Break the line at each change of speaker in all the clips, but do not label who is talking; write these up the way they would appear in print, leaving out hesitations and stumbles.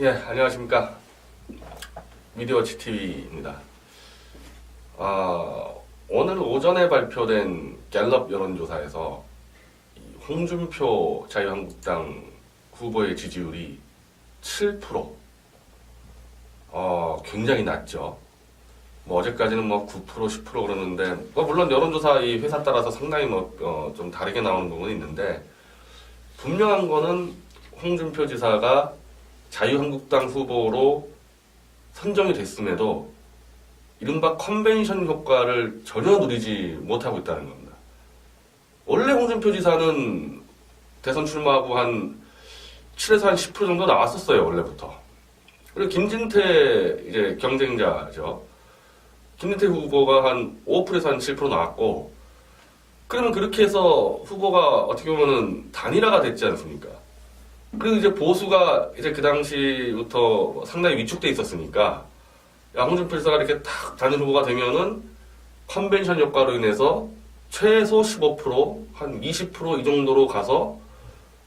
예, 안녕하십니까. 미디어워치 TV입니다. 오늘 오전에 발표된 갤럽 여론조사에서 홍준표 자유한국당 후보의 지지율이 7%. 굉장히 낮죠. 어제까지는 9%, 10% 그러는데, 물론 여론조사 이 회사 따라서 상당히 좀 다르게 나오는 부분이 있는데, 분명한 거는 홍준표 지사가 자유한국당 후보로 선정이 됐음에도 이른바 컨벤션 효과를 전혀 누리지 못하고 있다는 겁니다. 원래 홍준표 지사는 대선 출마하고 한 7에서 한 10% 정도 나왔었어요, 원래부터. 그리고 김진태 이제 경쟁자죠. 김진태 후보가 한 5%에서 한 7% 나왔고, 그러면 그렇게 해서 후보가 어떻게 보면은 단일화가 됐지 않습니까? 그리고 이제 보수가 이제 그 당시부터 상당히 위축돼 있었으니까, 야, 홍준표 지사가 이렇게 딱 단일 후보가 되면은 컨벤션 효과로 인해서 최소 15%, 한 20% 이 정도로 가서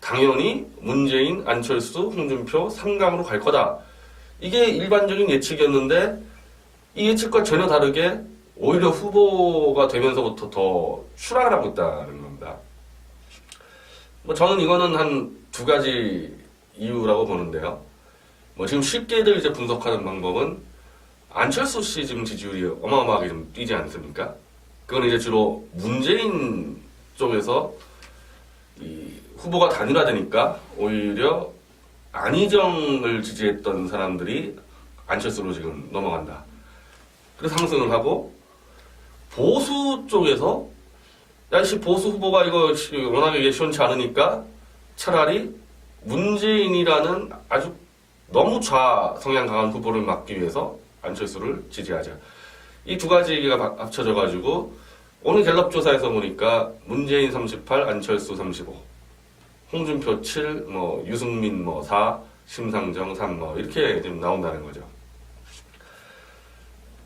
당연히 문재인, 안철수, 홍준표 3강으로 갈 거다. 이게 일반적인 예측이었는데 이 예측과 전혀 다르게 오히려 후보가 되면서부터 더 추락을 하고 있다는 겁니다. 저는 이거는 한 두 가지 이유라고 보는데요. 지금 쉽게들 이제 분석하는 방법은 안철수 씨 지금 지지율이 어마어마하게 좀 뛰지 않습니까? 그건 이제 주로 문재인 쪽에서 이 후보가 단일화되니까 오히려 안희정을 지지했던 사람들이 안철수로 지금 넘어간다. 그래서 상승을 하고, 보수 쪽에서 야씨 보수 후보가 이거 워낙에 이게 시원치 않으니까 차라리 문재인이라는 아주 너무 좌 성향 강한 후보를 막기 위해서 안철수를 지지하자. 이 두 가지가 합쳐져가지고 오늘 갤럽 조사에서 보니까 문재인 38, 안철수 35, 홍준표 7, 유승민 4, 심상정 3 이렇게 지금 나온다는 거죠.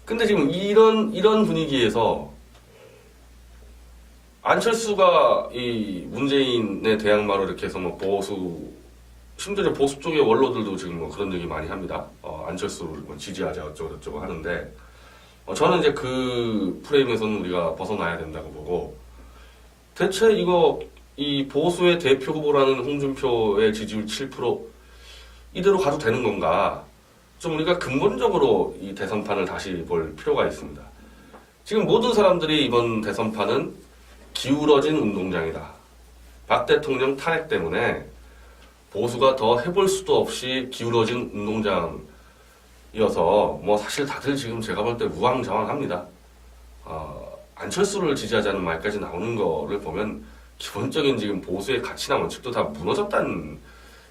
근데 지금 이런 분위기에서 안철수가 이 문재인의 대항마로 이렇게 해서 보수, 심지어 보수 쪽의 원로들도 지금 그런 얘기 많이 합니다. 안철수를 지지하자 어쩌고저쩌고 하는데, 저는 이제 그 프레임에서는 우리가 벗어나야 된다고 보고, 대체 이 보수의 대표 후보라는 홍준표의 지지율 7% 이대로 가도 되는 건가? 좀 우리가 근본적으로 이 대선판을 다시 볼 필요가 있습니다. 지금 모든 사람들이 이번 대선판은 기울어진 운동장이다. 박 대통령 탄핵 때문에 보수가 더 해볼 수도 없이 기울어진 운동장이어서 사실 다들 지금 제가 볼 때 우왕좌왕합니다. 안철수를 지지하자는 말까지 나오는 거를 보면 기본적인 지금 보수의 가치나 원칙도 다 무너졌다는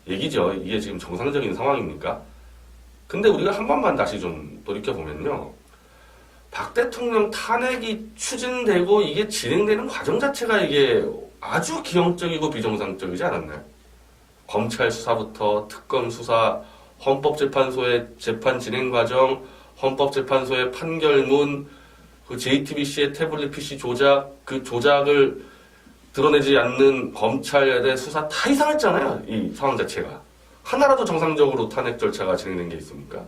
얘기죠. 이게 지금 정상적인 상황입니까? 근데 우리가 한 번만 다시 좀 돌이켜보면요. 박 대통령 탄핵이 추진되고 이게 진행되는 과정 자체가 이게 아주 기형적이고 비정상적이지 않았나요? 검찰 수사부터 특검 수사, 헌법재판소의 재판 진행 과정, 헌법재판소의 판결문, 그 JTBC의 태블릿 PC 조작, 그 조작을 드러내지 않는 검찰의 수사 다 이상했잖아요. 이 상황 자체가. 하나라도 정상적으로 탄핵 절차가 진행된 게 있습니까?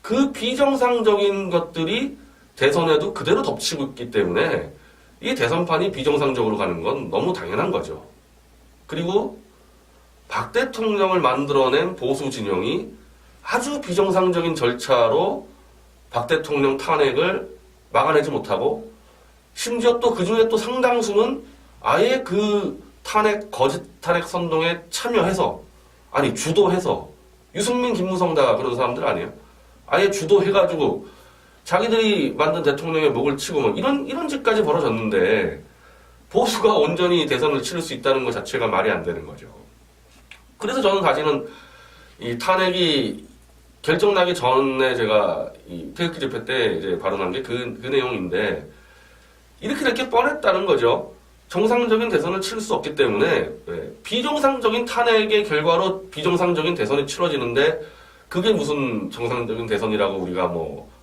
그 비정상적인 것들이 대선에도 그대로 덮치고 있기 때문에 이 대선판이 비정상적으로 가는 건 너무 당연한 거죠. 그리고 박 대통령을 만들어낸 보수 진영이 아주 비정상적인 절차로 박 대통령 탄핵을 막아내지 못하고, 심지어 또 그 중에 또 상당수는 아예 그 거짓 탄핵 선동에 참여해서, 아니 주도해서, 유승민, 김무성 다 그런 사람들 아니에요? 아예 주도해가지고 자기들이 만든 대통령의 목을 치고 이런 짓까지 벌어졌는데 보수가 온전히 대선을 치를 수 있다는 것 자체가 말이 안 되는 거죠. 그래서 저는 사실은 이 탄핵이 결정나기 전에 제가 이 태극기 집회 때 이제 발언한 게 그 내용인데, 이렇게 뻔했다는 거죠. 정상적인 대선을 치를 수 없기 때문에 비정상적인 탄핵의 결과로 비정상적인 대선이 치러지는데 그게 무슨 정상적인 대선이라고 우리가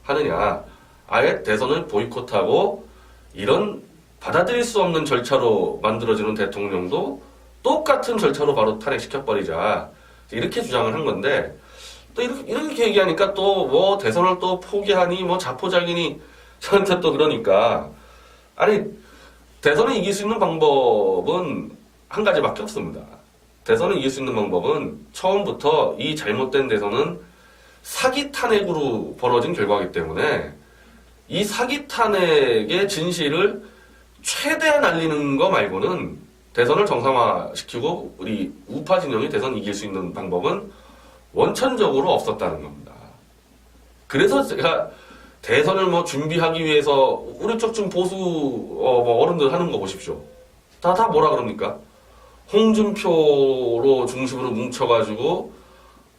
하느냐. 아예 대선을 보이콧하고 이런 받아들일 수 없는 절차로 만들어지는 대통령도 똑같은 절차로 바로 탄핵시켜버리자. 이렇게 주장을 한 건데, 또 이렇게 얘기하니까 또 뭐 대선을 또 포기하니 뭐 자포자기니 저한테 또 그러니까 아니 대선을 이길 수 있는 방법은 한 가지밖에 없습니다. 대선을 이길 수 있는 방법은 처음부터 이 잘못된 대선은 사기 탄핵으로 벌어진 결과이기 때문에 이 사기 탄핵의 진실을 최대한 알리는 거 말고는 대선을 정상화시키고 우리 우파 진영이 대선 이길 수 있는 방법은 원천적으로 없었다는 겁니다. 그래서 제가 대선을 뭐 준비하기 위해서 우리 쪽 좀 보수 뭐 어른들 하는 거 보십시오. 다 뭐라 그럽니까? 홍준표로 중심으로 뭉쳐가지고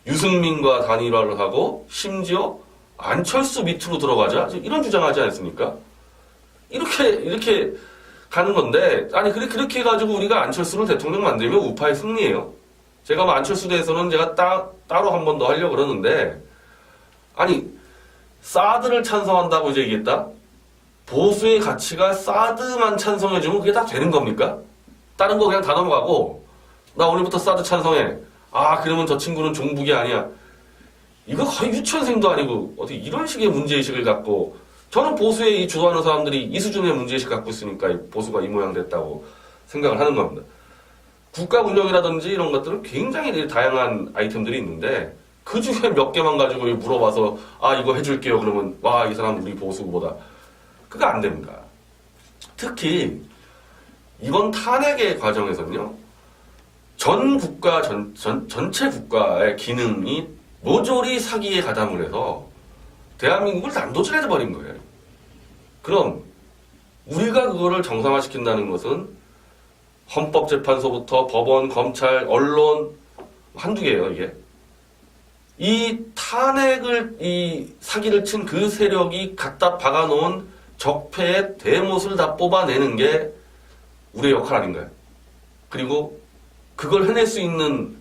유승민과 단일화를 하고 심지어 안철수 밑으로 들어가자 이런 주장하지 않습니까? 이렇게 가는 건데 아니 그렇게 해가지고 우리가 안철수를 대통령 만들면 우파의 승리예요. 제가 뭐 안철수 대해서는 제가 따로 한 번 더 하려고 그러는데 아니 사드를 찬성한다고 이제 얘기했다? 보수의 가치가 사드만 찬성해주면 그게 다 되는 겁니까? 다른 거 그냥 다 넘어가고 나 오늘부터 사드 찬성해. 아 그러면 저 친구는 종북이 아니야. 이거 거의 유치원생도 아니고 어떻게 이런 식의 문제의식을 갖고 저는 보수에 이 주도하는 사람들이 이 수준의 문제의식 갖고 있으니까 보수가 이 모양 됐다고 생각을 하는 겁니다. 국가 운영이라든지 이런 것들은 굉장히 다양한 아이템들이 있는데 그 중에 몇 개만 가지고 물어봐서 아 이거 해줄게요 그러면 와 이 사람 우리 보수 후보다 그거 안 됩니다. 특히 이번 탄핵의 과정에서는요 전 국가 전체 국가의 기능이 모조리 사기에 가담을 해서 대한민국을 난도질해 버린 거예요. 그럼 우리가 그거를 정상화시킨다는 것은 헌법재판소부터 법원, 검찰, 언론 한두 개예요 이게. 이 탄핵을 이 사기를 친 그 세력이 갖다 박아놓은 적폐의 대못을 다 뽑아내는 게 우리의 역할 아닌가요? 그리고 그걸 해낼 수 있는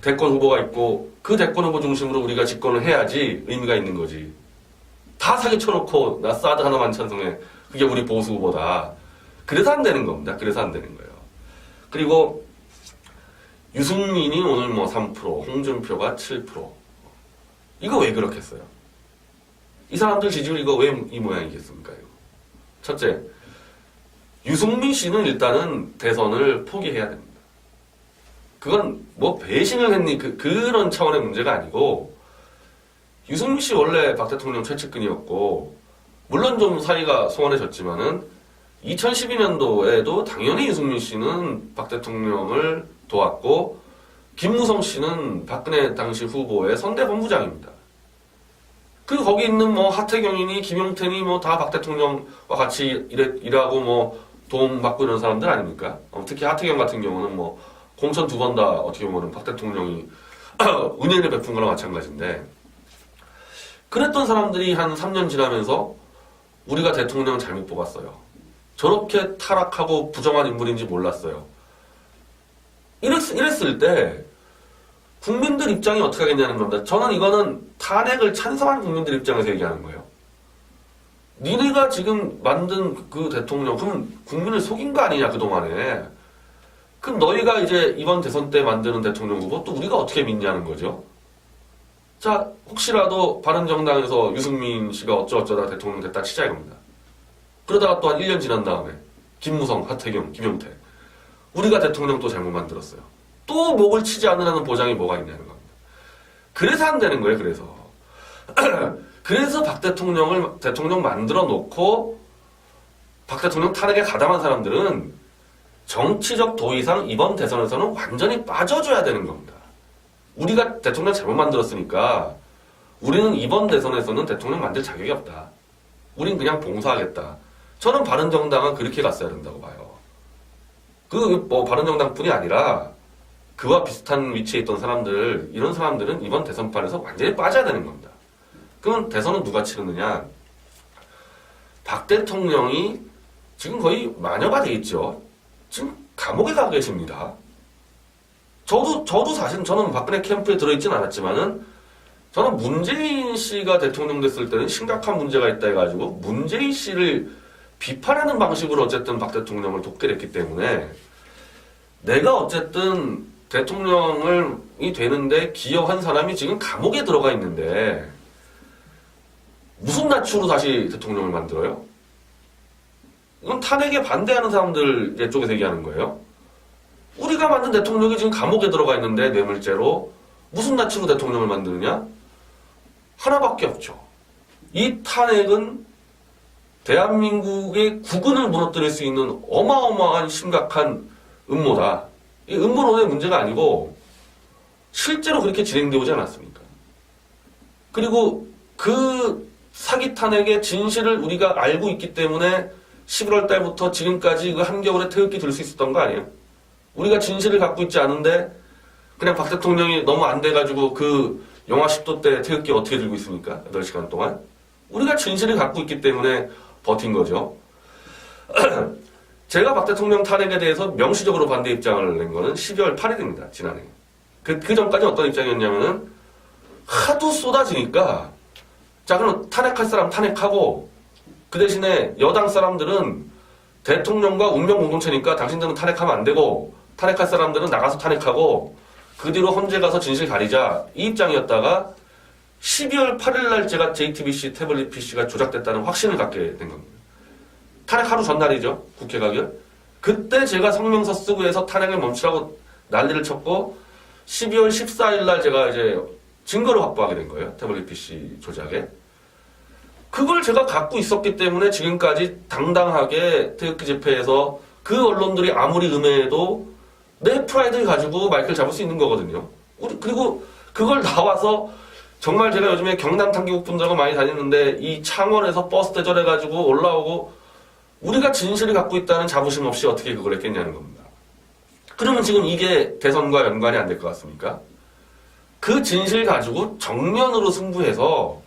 대권 후보가 있고 그 대권 후보 중심으로 우리가 집권을 해야지 의미가 있는 거지. 다 사기 쳐놓고 나 사드 하나만 찬성해. 그게 우리 보수 후보다. 그래서 안 되는 겁니다. 그래서 안 되는 거예요. 그리고 유승민이 오늘 뭐 3%, 홍준표가 7%. 이거 왜 그렇겠어요? 이 사람들 지지율 이거 왜 이 모양이겠습니까? 이거. 첫째, 유승민 씨는 일단은 대선을 포기해야 됩니다. 그건 뭐 배신을 했니 그런 차원의 문제가 아니고 유승민 씨 원래 박 대통령 최측근이었고 물론 좀 사이가 소원해졌지만은 2012년도에도 당연히 유승민 씨는 박 대통령을 도왔고 김무성 씨는 박근혜 당시 후보의 선대본부장입니다. 그 거기 있는 뭐 하태경이니 김용태니 뭐 다 박 대통령과 같이 일하고 뭐 도움 받고 이런 사람들 아닙니까? 특히 하태경 같은 경우는 뭐 공천 2번 다 어떻게 보면 박 대통령이 은혜를 베푼 거나 마찬가지인데 그랬던 사람들이 한 3년 지나면서 우리가 대통령 잘못 뽑았어요. 저렇게 타락하고 부정한 인물인지 몰랐어요. 이랬을 때 국민들 입장이 어떻게 하겠냐는 겁니다. 저는 이거는 탄핵을 찬성한 국민들 입장에서 얘기하는 거예요. 니네가 지금 만든 그 대통령 그럼 국민을 속인 거 아니냐 그동안에. 그럼 너희가 이제 이번 대선 때 만드는 대통령 후보 또 우리가 어떻게 믿냐는 거죠. 자 혹시라도 바른정당에서 유승민 씨가 어쩌다 대통령 됐다 치자 이겁니다. 그러다가 또 한 1년 지난 다음에 김무성, 하태경, 김용태 우리가 대통령 또 잘못 만들었어요. 또 목을 치지 않으라는 보장이 뭐가 있냐는 겁니다. 그래서 안 되는 거예요. 그래서 박 대통령을 대통령 만들어 놓고 박 대통령 탄핵에 가담한 사람들은 정치적 도의상 이번 대선에서는 완전히 빠져줘야 되는 겁니다. 우리가 대통령 잘못 만들었으니까 우리는 이번 대선에서는 대통령 만들 자격이 없다. 우린 그냥 봉사하겠다. 저는 바른정당은 그렇게 갔어야 된다고 봐요. 뭐 바른정당뿐이 아니라 그와 비슷한 위치에 있던 사람들, 이런 사람들은 이번 대선판에서 완전히 빠져야 되는 겁니다. 그러면 대선은 누가 치르느냐? 박 대통령이 지금 거의 마녀가 돼 있죠. 지금 감옥에 가 계십니다. 저도 사실 저는 박근혜 캠프에 들어있진 않았지만은 저는 문재인 씨가 대통령 됐을 때는 심각한 문제가 있다 해가지고 문재인 씨를 비판하는 방식으로 어쨌든 박 대통령을 돕게 됐기 때문에 내가 어쨌든
대통령이 되는데 기여한 사람이 지금 감옥에 들어가 있는데 무슨 낯으로 다시 대통령을 만들어요? 이건 탄핵에 반대하는 사람들 쪽에서 얘기하는 거예요. 우리가 만든 대통령이 지금 감옥에 들어가 있는데 뇌물죄로 무슨 낯으로 대통령을 만드느냐? 하나밖에 없죠. 이 탄핵은 대한민국의 국은을 무너뜨릴 수 있는 어마어마한 심각한 음모다. 이 음모론의 문제가 아니고 실제로 그렇게 진행되어 오지 않았습니까? 그리고 그 사기 탄핵의 진실을 우리가 알고 있기 때문에 11월 달부터 지금까지 그 한겨울에 태극기 들 수 있었던 거 아니에요? 우리가 진실을 갖고 있지 않은데 그냥 박 대통령이 너무 안 돼가지고 그 영하 10도 때 태극기 어떻게 들고 있습니까? 8시간 동안. 우리가 진실을 갖고 있기 때문에 버틴 거죠. 제가 박 대통령 탄핵에 대해서 명시적으로 반대 입장을 낸 거는 12월 8일입니다. 지난해. 그 전까지 어떤 입장이었냐면은 하도 쏟아지니까 자 그럼 탄핵할 사람 탄핵하고 그 대신에 여당 사람들은 대통령과 운명 공동체니까 당신들은 탄핵하면 안 되고 탄핵할 사람들은 나가서 탄핵하고 그 뒤로 헌재 가서 진실 가리자 이 입장이었다가 12월 8일 날 제가 JTBC 태블릿 PC가 조작됐다는 확신을 갖게 된 겁니다. 탄핵 하루 전날이죠. 국회 가결. 그때 제가 성명서 쓰고 해서 탄핵을 멈추라고 난리를 쳤고 12월 14일 날 제가 이제 증거를 확보하게 된 거예요. 태블릿 PC 조작에. 그걸 제가 갖고 있었기 때문에 지금까지 당당하게 태극기 집회에서 그 언론들이 아무리 음해해도 내 프라이드를 가지고 마이크를 잡을 수 있는 거거든요. 그리고 그걸 나와서 정말 제가 요즘에 경남 탐기국 분들하고 많이 다니는데 이 창원에서 버스 대절해가지고 올라오고 우리가 진실을 갖고 있다는 자부심 없이 어떻게 그걸 했겠냐는 겁니다. 그러면 지금 이게 대선과 연관이 안 될 것 같습니까? 그 진실 가지고 정면으로 승부해서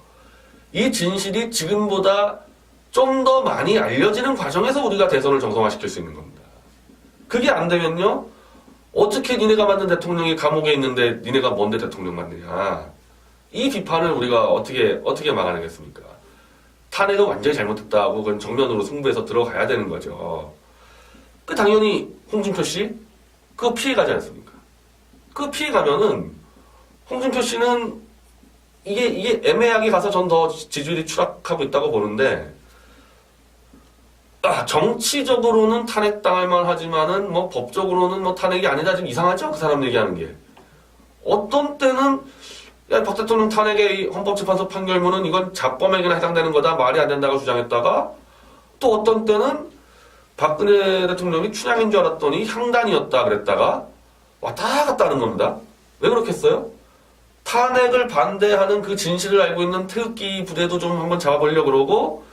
이 진실이 지금보다 좀 더 많이 알려지는 과정에서 우리가 대선을 정상화시킬 수 있는 겁니다. 그게 안 되면요. 어떻게 니네가 만든 대통령이 감옥에 있는데 니네가 뭔데 대통령 만드냐. 이 비판을 우리가 어떻게 막아내겠습니까? 탄핵은 완전히 잘못했다고 그건 정면으로 승부해서 들어가야 되는 거죠. 그 당연히 홍준표 씨 그거 피해가지 않습니까? 그 피해가면은 홍준표 씨는 이게 애매하게 가서 전 더 지지율이 추락하고 있다고 보는데 정치적으로는 탄핵당할 만하지만은 뭐 법적으로는 뭐 탄핵이 아니다. 좀 이상하죠? 그 사람 얘기하는 게. 어떤 때는 야, 박 대통령 탄핵의 헌법재판소 판결문은 이건 자범에게나 해당되는 거다. 말이 안 된다고 주장했다가 또 어떤 때는 박근혜 대통령이 춘향인 줄 알았더니 향단이었다 그랬다가 왔다 갔다 하는 겁니다. 왜 그렇겠어요? 탄핵을 반대하는 그 진실을 알고 있는 태극기 부대도 좀 한번 잡아보려고 그러고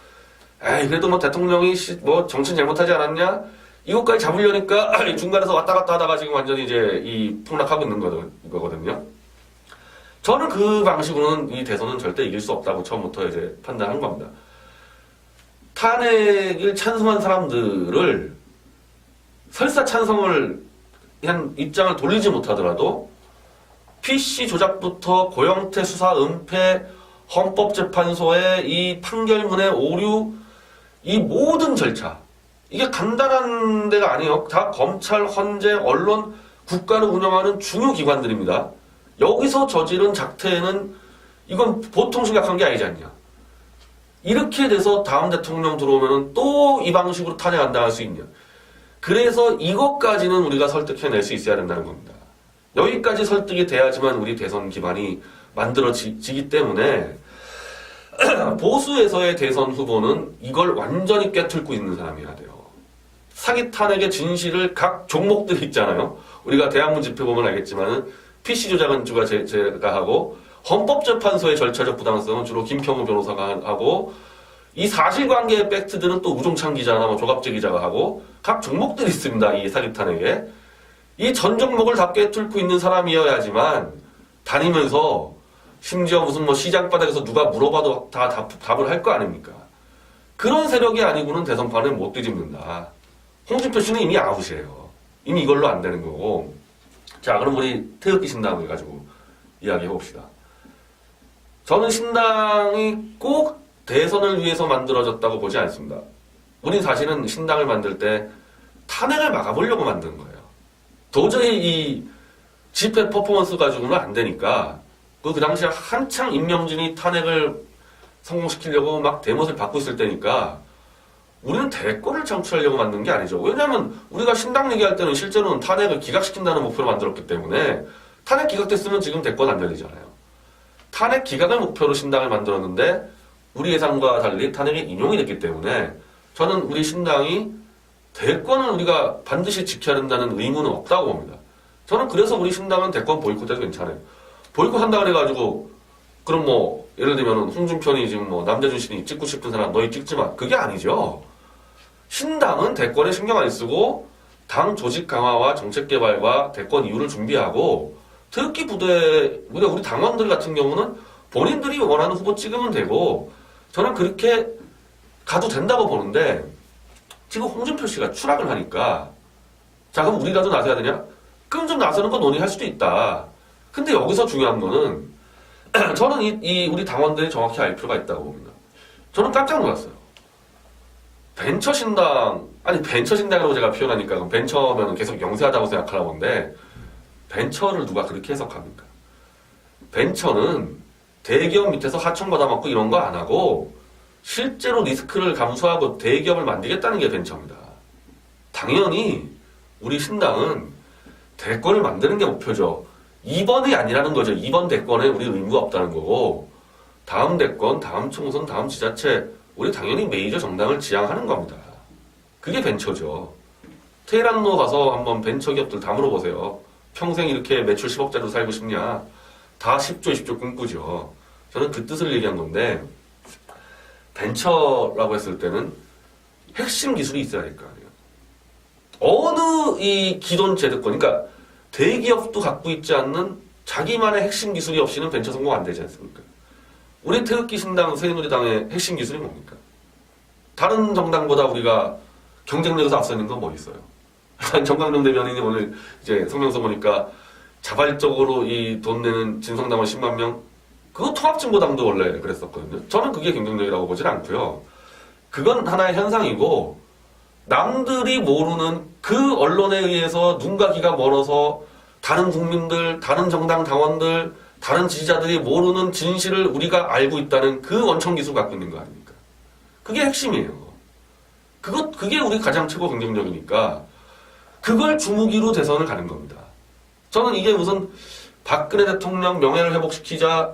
에이 그래도 뭐 대통령이 뭐 정치는 잘못하지 않았냐? 이것까지 잡으려니까 중간에서 왔다 갔다 하다가 지금 완전히 이제 이 폭락하고 있는 거거든요. 저는 그 방식으로는 이 대선은 절대 이길 수 없다고 처음부터 이제 판단한 겁니다. 탄핵을 찬성한 사람들을 설사 찬성을 한 입장을 돌리지 못하더라도 PC 조작부터 고영태 수사 은폐, 헌법재판소의 이 판결문의 오류, 이 모든 절차 이게 간단한 데가 아니에요. 다 검찰, 헌재, 언론, 국가를 운영하는 중요 기관들입니다. 여기서 저지른 작태에는 이건 보통 심각한 게 아니지 않냐. 이렇게 돼서 다음 대통령 들어오면 또 이 방식으로 탄핵 안 당할 수 있냐. 그래서 이것까지는 우리가 설득해낼 수 있어야 된다는 겁니다. 여기까지 설득이 돼야지만 우리 대선 기반이 만들어지기 때문에 보수에서의 대선 후보는 이걸 완전히 꿰뚫고 있는 사람이어야 돼요. 사기 탄핵의 진실을 각 종목들이 있잖아요. 우리가 대학문 집회 보면 알겠지만 PC 조작은 주가 제가 하고 헌법재판소의 절차적 부당성은 주로 김평우 변호사가 하고 이 사실관계의 팩트들은 또 우종찬 기자나 뭐 조갑재 기자가 하고 각 종목들이 있습니다. 이 사기 탄핵에. 이 전 종목을 다 꿰뚫고 있는 사람이어야지만 다니면서 심지어 무슨 뭐 시장 바닥에서 누가 물어봐도 다 답을 할 거 아닙니까? 그런 세력이 아니고는 대선판을 못 뒤집는다. 홍준표 씨는 이미 아웃이에요. 이미 이걸로 안 되는 거고. 자, 그럼 우리 태극기 신당을 가지고 이야기해 봅시다. 저는 신당이 꼭 대선을 위해서 만들어졌다고 보지 않습니다. 우린 사실은 신당을 만들 때 탄핵을 막아보려고 만든 거예요. 도저히 이 집회 퍼포먼스 가지고는 안 되니까 그 당시에 한창 임명진이 탄핵을 성공시키려고 막 대못을 받고 있을 때니까 우리는 대권을 창출하려고 만든 게 아니죠. 왜냐하면 우리가 신당 얘기할 때는 실제로는 탄핵을 기각시킨다는 목표로 만들었기 때문에 탄핵 기각됐으면 지금 대권 안 열리잖아요. 탄핵 기각을 목표로 신당을 만들었는데 우리 예상과 달리 탄핵이 인용이 됐기 때문에 저는 우리 신당이 대권을 우리가 반드시 지켜야 된다는 의무는 없다고 봅니다. 저는 그래서 우리 신당은 대권 보이콧해도 괜찮아요. 보이콧한다 그래가지고 그럼 뭐 예를 들면 홍준표니 지금 뭐 남재준 씨니 찍고 싶은 사람 너희 찍지 마. 그게 아니죠. 신당은 대권에 신경 안 쓰고 당 조직 강화와 정책 개발과 대권 이후를 준비하고 특히 우리 당원들 같은 경우는 본인들이 원하는 후보 찍으면 되고 저는 그렇게 가도 된다고 보는데 지금 홍준표 씨가 추락을 하니까 자 그럼 우리라도 나서야 되냐? 그럼 좀 나서는 거 논의할 수도 있다. 근데 여기서 중요한 거는 저는 우리 당원들이 정확히 알 필요가 있다고 봅니다. 저는 깜짝 놀랐어요. 벤처신당이라고 제가 표현하니까 그럼 벤처면 계속 영세하다고 생각하나 본데 벤처를 누가 그렇게 해석합니까? 벤처는 대기업 밑에서 하청 받아먹고 이런 거 안 하고 실제로 리스크를 감수하고 대기업을 만들겠다는 게 벤처입니다. 당연히 우리 신당은 대권을 만드는 게 목표죠. 이번이 아니라는 거죠. 이번 대권에 우리 의무가 없다는 거고 다음 대권, 다음 총선, 다음 지자체 우리 당연히 메이저 정당을 지향하는 겁니다. 그게 벤처죠. 테헤란로 가서 한번 벤처 기업들 다 물어보세요. 평생 이렇게 매출 10억짜리로 살고 싶냐? 다 10조, 20조 꿈꾸죠. 저는 그 뜻을 얘기한 건데 벤처라고 했을 때는 핵심 기술이 있어야 될 거 아니에요. 어느 이 기존 제도권, 그러니까 대기업도 갖고 있지 않는 자기만의 핵심 기술이 없이는 벤처 성공 안 되지 않습니까? 우리 태극기 신당, 새누리당의 핵심 기술이 뭡니까? 다른 정당보다 우리가 경쟁력에서 앞서 있는 건 뭐 있어요? 정강정 대변인이 오늘 이제 성명서 보니까 자발적으로 이 돈 내는 진성당원 10만 명, 그거 통합진보당도 원래 그랬었거든요. 저는 그게 경쟁력이라고 보진 않고요. 그건 하나의 현상이고 남들이 모르는 그 언론에 의해서 눈과 귀가 멀어서 다른 국민들, 다른 정당 당원들, 다른 지지자들이 모르는 진실을 우리가 알고 있다는 그 원천 기술을 갖고 있는 거 아닙니까? 그게 핵심이에요. 그게 우리 가장 최고 경쟁력이니까 그걸 주무기로 대선을 가는 겁니다. 저는 이게 무슨 박근혜 대통령 명예를 회복시키자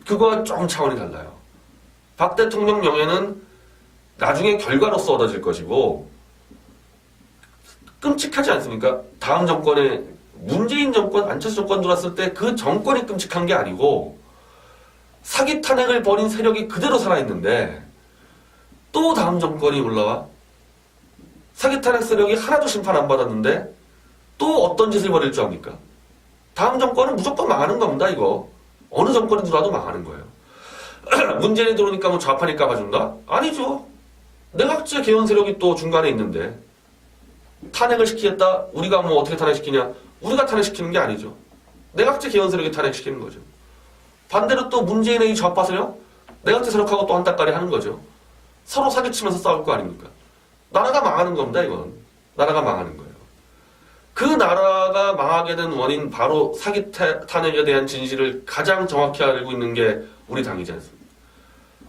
그거와 좀 차원이 달라요. 박 대통령 명예는 나중에 결과로서 얻어질 것이고 끔찍하지 않습니까? 다음 정권에 문재인 정권, 안철수 정권 들어왔을 때 그 정권이 끔찍한 게 아니고 사기 탄핵을 벌인 세력이 그대로 살아있는데 또 다음 정권이 올라와 사기 탄핵 세력이 하나도 심판 안 받았는데 또 어떤 짓을 벌일 줄 압니까? 다음 정권은 무조건 망하는 겁니다. 이거 어느 정권이 들어와도 망하는 거예요. 문재인이 들어오니까 뭐 좌판이 까봐준다? 아니죠. 내각제 개헌 세력이 또 중간에 있는데 탄핵을 시키겠다? 우리가 뭐 어떻게 탄핵시키냐? 우리가 탄핵시키는 게 아니죠. 내각제 개헌 세력이 탄핵시키는 거죠. 반대로 또 문재인의 이 좌파 세력? 내각제 세력하고 또 한따까리 하는 거죠. 서로 사기치면서 싸울 거 아닙니까? 나라가 망하는 겁니다. 이건 나라가 망하는 거예요. 그 나라가 망하게 된 원인 바로 사기 탄핵에 대한 진실을 가장 정확히 알고 있는 게 우리 당이지 않습니까?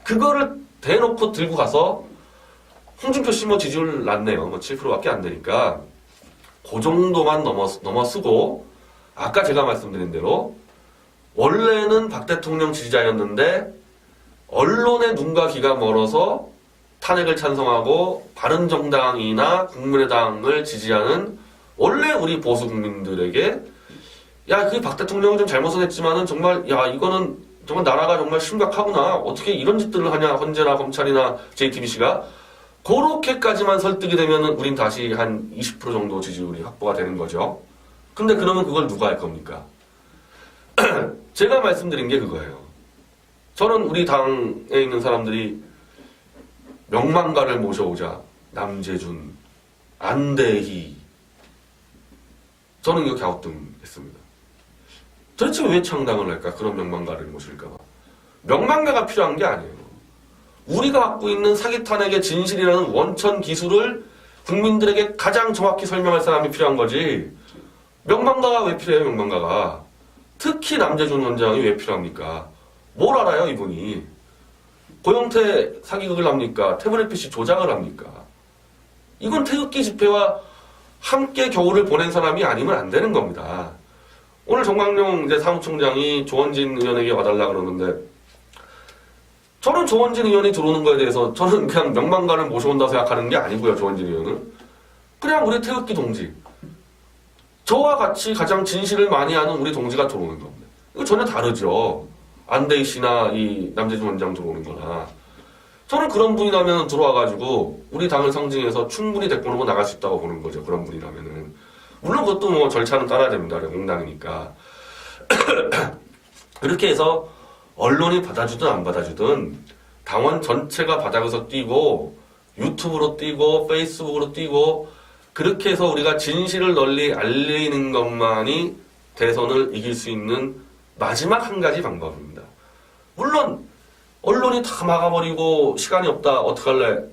그거를 대놓고 들고 가서 홍준표 씨 뭐 지지율 낮네요. 뭐 7%밖에 안 되니까 그 정도만 넘어서고 아까 제가 말씀드린 대로 원래는 박 대통령 지지자였는데 언론의 눈과 귀가 멀어서 탄핵을 찬성하고 바른정당이나 국민의당을 지지하는 원래 우리 보수 국민들에게 야, 그게 박 대통령은 좀 잘못은 했지만은 정말 야, 이거는 정말 나라가 정말 심각하구나. 어떻게 이런 짓들을 하냐. 헌재나 검찰이나 JTBC가 그렇게까지만 설득이 되면은 우린 다시 한 20% 정도 지지율이 확보가 되는 거죠. 근데 그러면 그걸 누가 할 겁니까? 제가 말씀드린 게 그거예요. 저는 우리 당에 있는 사람들이 명망가를 모셔오자. 남재준, 안대희. 저는 이거 갸우뚱했습니다. 도대체 왜 창당을 할까? 그런 명망가를 모실까 봐. 명망가가 필요한 게 아니에요. 우리가 갖고 있는 사기 탄핵의 진실이라는 원천 기술을 국민들에게 가장 정확히 설명할 사람이 필요한 거지. 명망가가 왜 필요해요, 명망가가? 특히 남재준 원장이 왜 필요합니까? 뭘 알아요, 이분이? 고영태 사기극을 합니까? 태블릿 PC 조작을 합니까? 이건 태극기 집회와 함께 겨울을 보낸 사람이 아니면 안 되는 겁니다. 오늘 정광용 이제 사무총장이 조원진 의원에게 와달라 그러는데, 저는 조원진 의원이 들어오는 거에 대해서 저는 그냥 명망가를 모셔온다고 생각하는 게 아니고요, 조원진 의원은. 그냥 우리 태극기 동지. 저와 같이 가장 진실을 많이 하는 우리 동지가 들어오는 겁니다. 이거 전혀 다르죠. 안대희 씨나 이 남재준 원장 들어오는 거나. 저는 그런 분이라면 들어와가지고 우리 당을 상징해서 충분히 대권 후보 나갈 수 있다고 보는 거죠. 그런 분이라면은. 물론 그것도 뭐 절차는 따라야 됩니다. 공당이니까. 그렇게 해서 언론이 받아주든 안 받아주든 당원 전체가 바닥에서 뛰고 유튜브로 뛰고 페이스북으로 뛰고 그렇게 해서 우리가 진실을 널리 알리는 것만이 대선을 이길 수 있는 마지막 한 가지 방법입니다. 물론 언론이 다 막아버리고 시간이 없다 어떡할래?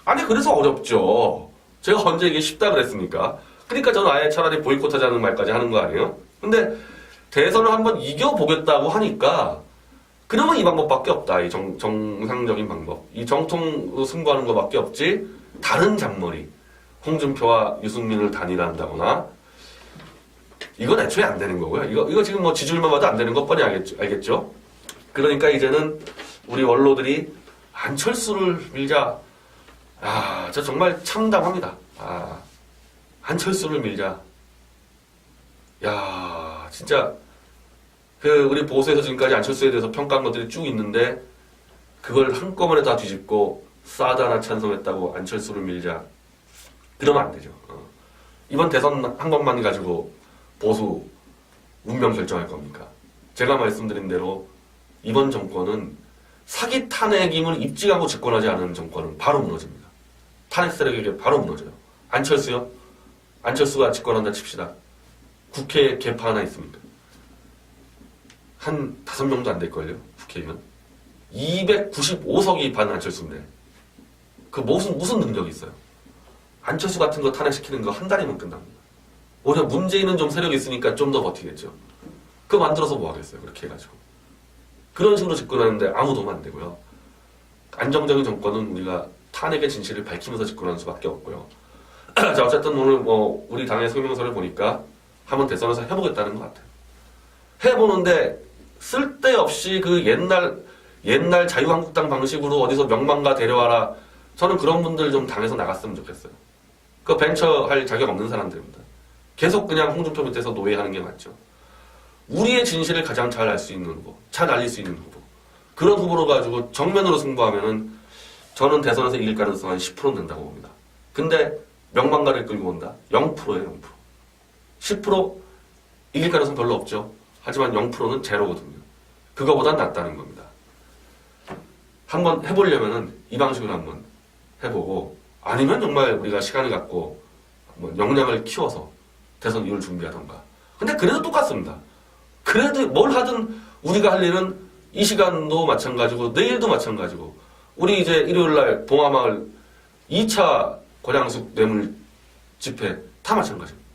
아니 그래서 어렵죠. 제가 언제 이게 쉽다 그랬습니까? 그러니까 저는 아예 차라리 보이콧하자는 말까지 하는 거 아니에요? 근데 대선을 한번 이겨보겠다고 하니까 그러면 이 방법밖에 없다. 이 정상적인 방법. 이 정통으로 승부하는 것밖에 없지. 다른 잔머리. 홍준표와 유승민을 단일화한다거나 이건 애초에 안 되는 거고요. 이거 지금 뭐 지지율만 봐도 안 되는 것 뻔히 알겠죠? 그러니까 이제는 우리 원로들이 안철수를 밀자. 아, 저 정말 참담합니다. 아, 안철수를 밀자. 야, 진짜 우리 보수에서 지금까지 안철수에 대해서 평가한 것들이 쭉 있는데 그걸 한꺼번에 다 뒤집고 사드 하나 찬성했다고 안철수를 밀자. 그러면 안 되죠. 이번 대선 한 번만 가지고 보수 운명 결정할 겁니까? 제가 말씀드린 대로 이번 정권은 사기 탄핵임을 입증하고 집권하지 않은 정권은 바로 무너집니다. 탄핵 세력에게 바로 무너져요. 안철수요? 안철수가 집권한다 칩시다. 국회에 개파 하나 있습니까? 한 5명도 안 될걸요? 국회의원? 295석이 반 안철수인데 그 무슨 능력이 있어요? 안철수 같은 거 탄핵시키는 거 한 달이면 끝납니다. 오히려 문재인은 좀 세력이 있으니까 좀 더 버티겠죠. 그거 만들어서 뭐 하겠어요. 그렇게 해가지고. 그런 식으로 집권하는데 아무 도움 안 되고요. 안정적인 정권은 우리가 탄핵의 진실을 밝히면서 집권하는 수밖에 없고요. 자, 어쨌든 오늘 뭐 우리 당의 성명서를 보니까 한번 대선에서 해보겠다는 것 같아요. 해보는데 쓸데없이 그 옛날 자유한국당 방식으로 어디서 명망가 데려와라. 저는 그런 분들 좀 당에서 나갔으면 좋겠어요. 그 벤처 할 자격 없는 사람들입니다. 계속 그냥 홍준표 밑에서 노예하는 게 맞죠. 우리의 진실을 가장 잘 알 수 있는 후보, 잘 알릴 수 있는 후보. 그런 후보로 가지고 정면으로 승부하면은 저는 대선에서 이길 가능성은 한 10% 된다고 봅니다. 근데 명망가를 끌고 온다? 0%예요, 0%. 10% 이길 가능성 별로 없죠. 하지만 0%는 제로거든요. 그거보단 낫다는 겁니다. 한번 해보려면은 이 방식으로 한번 해보고 아니면 정말 우리가 시간을 갖고 뭐 역량을 키워서 대선 이후를 준비하던가. 근데 그래도 똑같습니다. 그래도 뭘 하든 우리가 할 일은 이 시간도 마찬가지고 내일도 마찬가지고 우리 이제 일요일날 봉화마을 2차 고량숙 뇌물 집회 다 마찬가지입니다.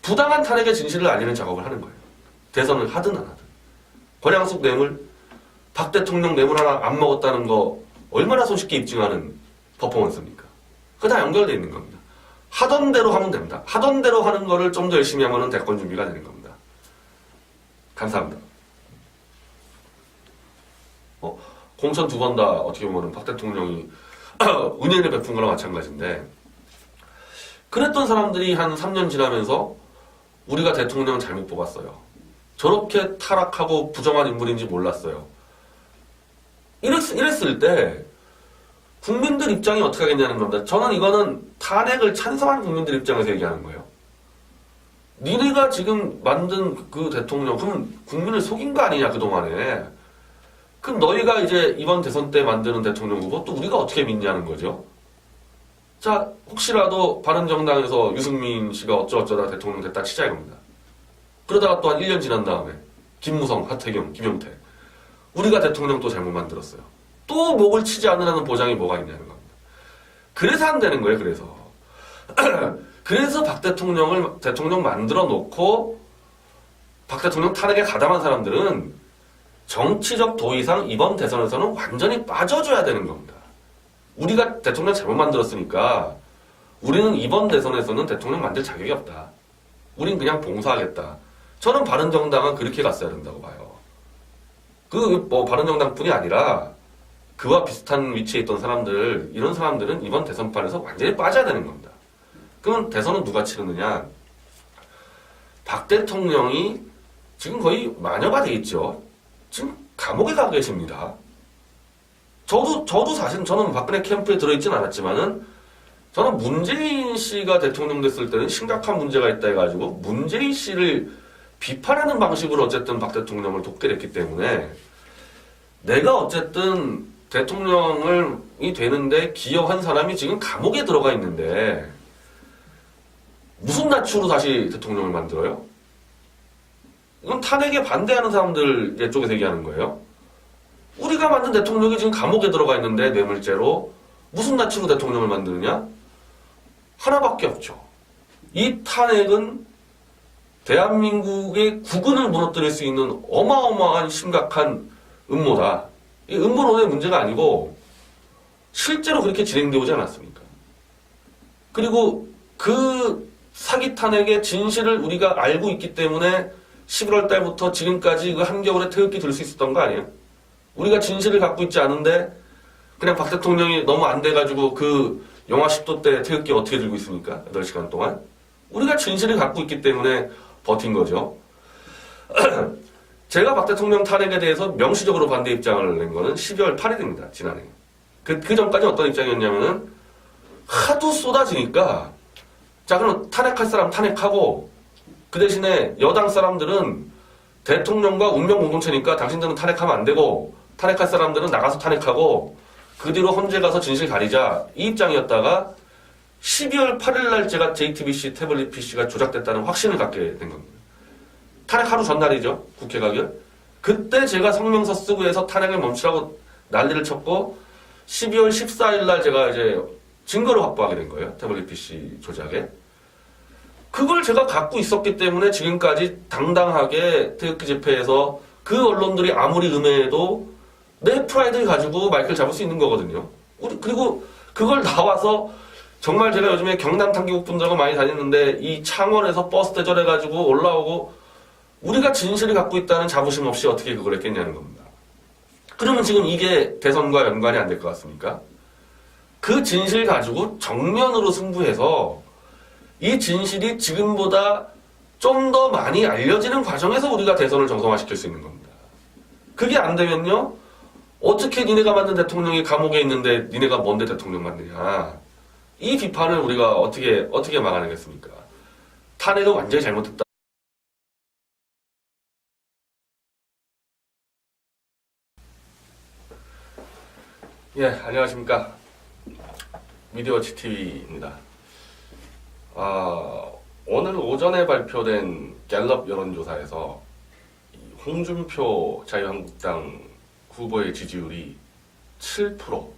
부당한 탄핵의 진실을 알리는 작업을 하는 거예요. 대선을 하든 안 하든. 고량숙 뇌물 박 대통령 뇌물 하나 안 먹었다는 거 얼마나 손쉽게 입증하는 퍼포먼스입니까? 그거 다 연결되어 있는 겁니다. 하던 대로 하면 됩니다. 하던 대로 하는 거를 좀 더 열심히 하면 대권 준비가 되는 겁니다. 감사합니다. 공천 2번 다 어떻게 보면 박 대통령이 은혜를 베푼 거랑 마찬가지인데 그랬던 사람들이 한 3년 지나면서 우리가 대통령 잘못 뽑았어요. 저렇게 타락하고 부정한 인물인지 몰랐어요. 이랬을 때 국민들 입장이 어떻게 하겠냐는 겁니다. 저는 이거는 탄핵을 찬성하는 국민들 입장에서 얘기하는 거예요. 니네가 지금 만든 그 대통령, 그러면 국민을 속인 거 아니냐, 그동안에. 그럼 너희가 이제 이번 대선 때 만드는 대통령 후보 또 우리가 어떻게 믿냐는 거죠. 자, 혹시라도 바른정당에서 유승민 씨가 어쩌다 대통령 됐다 치자 이겁니다. 그러다가 또 한 1년 지난 다음에 김무성, 하태경, 김용태 우리가 대통령 또 잘못 만들었어요. 또 목을 치지 않으라는 보장이 뭐가 있냐는 겁니다. 그래서 안 되는 거예요. 그래서 그래서 박 대통령을 대통령 만들어 놓고 박 대통령 탄핵에 가담한 사람들은 정치적 도의상 이번 대선에서는 완전히 빠져줘야 되는 겁니다. 우리가 대통령 잘못 만들었으니까 우리는 이번 대선에서는 대통령 만들 자격이 없다. 우린 그냥 봉사하겠다. 저는 바른정당은 그렇게 갔어야 된다고 봐요. 바른정당뿐이 아니라 그와 비슷한 위치에 있던 사람들, 이런 사람들은 이번 대선판에서 완전히 빠져야 되는 겁니다. 그러면 대선은 누가 치르느냐? 박 대통령이 지금 거의 마녀가 돼 있죠. 지금 감옥에 가 계십니다. 저도 사실 저는 박근혜 캠프에 들어있진 않았지만은 저는 문재인 씨가 대통령 됐을 때는 심각한 문제가 있다 해가지고 문재인 씨를 비판하는 방식으로 어쨌든 박 대통령을 독대를 했기 때문에 내가 어쨌든 대통령이 되는데 기여한 사람이 지금 감옥에 들어가 있는데 무슨 낯으로 다시 대통령을 만들어요? 이건 탄핵에 반대하는 사람들 쪽에서 얘기하는 거예요. 우리가 만든 대통령이 지금 감옥에 들어가 있는데 뇌물죄로 무슨 낯으로 대통령을 만드느냐? 하나밖에 없죠. 이 탄핵은 대한민국의 국운을 무너뜨릴 수 있는 어마어마한 심각한 음모다. 이 음모론의 문제가 아니고 실제로 그렇게 진행되어 오지 않았습니까? 그리고 그 사기 탄핵의 진실을 우리가 알고 있기 때문에 11월 달부터 지금까지 그 한겨울에 태극기 들 수 있었던 거 아니에요? 우리가 진실을 갖고 있지 않은데 그냥 박 대통령이 너무 안 돼가지고 그 영하 10도 때 태극기 어떻게 들고 있습니까? 8시간 동안. 우리가 진실을 갖고 있기 때문에 버틴 거죠. 제가 박 대통령 탄핵에 대해서 명시적으로 반대 입장을 낸 거는 12월 8일입니다. 지난해. 그 전까지 어떤 입장이었냐면은 하도 쏟아지니까 자 그럼 탄핵할 사람 탄핵하고 그 대신에 여당 사람들은 대통령과 운명 공동체니까 당신들은 탄핵하면 안 되고 탄핵할 사람들은 나가서 탄핵하고 그 뒤로 헌재 가서 진실 가리자 이 입장이었다가 12월 8일 날 제가 JTBC 태블릿 PC가 조작됐다는 확신을 갖게 된 겁니다. 탄핵 하루 전날이죠. 국회 가결. 그때 제가 성명서 쓰고 해서 탄핵을 멈추라고 난리를 쳤고 12월 14일 날 제가 이제 증거를 확보하게 된 거예요. 태블릿 PC 조작에. 그걸 제가 갖고 있었기 때문에 지금까지 당당하게 태극기 집회에서 그 언론들이 아무리 음해해도 내 프라이드를 가지고 마이크를 잡을 수 있는 거거든요. 그리고 그걸 나와서 정말 제가 요즘에 경남 탄기국 분들하고 많이 다니는데 이 창원에서 버스 대절해가지고 올라오고 우리가 진실을 갖고 있다는 자부심 없이 어떻게 그걸 했겠냐는 겁니다. 그러면 지금 이게 대선과 연관이 안 될 것 같습니까? 그 진실 가지고 정면으로 승부해서 이 진실이 지금보다 좀 더 많이 알려지는 과정에서 우리가 대선을 정상화시킬 수 있는 겁니다. 그게 안 되면요. 어떻게 니네가 만든 대통령이 감옥에 있는데 니네가 뭔데 대통령 만드냐. 이 비판을 우리가 어떻게 막아내겠습니까? 탄핵은 완전히 잘못했다. 예, 안녕하십니까. 미디어워치 TV입니다. 오늘 오전에 발표된 갤럽 여론조사에서 홍준표 자유한국당 후보의 지지율이 7%.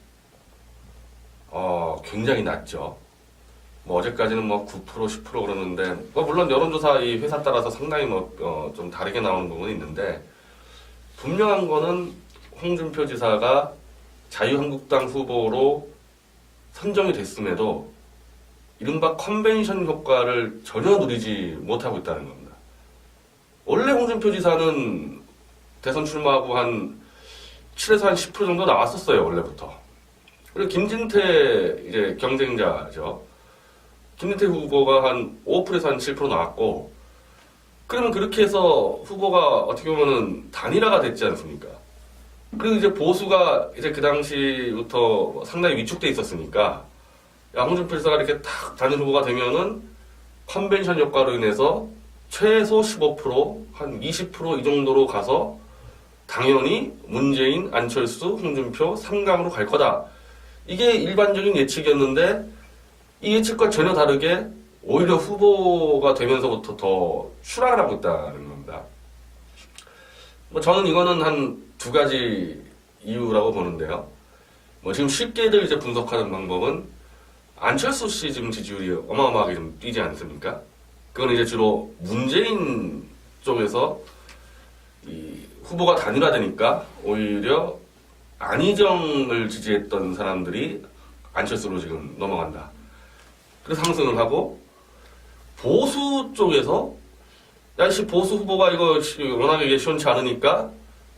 굉장히 낮죠. 어제까지는 9%, 10% 그러는데, 물론 여론조사 이 회사 따라서 상당히 좀 다르게 나오는 부분이 있는데, 분명한 거는 홍준표 지사가 자유한국당 후보로 선정이 됐음에도 이른바 컨벤션 효과를 전혀 누리지 못하고 있다는 겁니다. 원래 홍준표 지사는 대선 출마하고 한 7에서 한 10% 정도 나왔었어요, 원래부터. 그리고 김진태 이제 경쟁자죠. 김진태 후보가 한 5%에서 한 7% 나왔고, 그러면 그렇게 해서 후보가 어떻게 보면은 단일화가 됐지 않습니까? 그리고 이제 보수가 이제 그 당시부터 상당히 위축돼 있었으니까, 야, 홍준표 지사가 이렇게 딱 단일 후보가 되면은 컨벤션 효과로 인해서 최소 15%, 한 20% 이 정도로 가서 당연히 문재인, 안철수, 홍준표 3강으로 갈 거다. 이게 일반적인 예측이었는데 이 예측과 전혀 다르게 오히려 후보가 되면서부터 더 추락을 하고 있다는 겁니다. 저는 이거는 한 두 가지 이유라고 보는데요. 지금 쉽게들 이제 분석하는 방법은
안철수 씨 지금 지지율이 어마어마하게 좀 뛰지 않습니까? 그건 이제 주로 문재인 쪽에서 이 후보가 단일화되니까 오히려 안희정을 지지했던 사람들이 안철수로 지금 넘어간다. 그래서 상승을 하고 보수 쪽에서 야씨 보수 후보가 이거 워낙에 이게 시원치 않으니까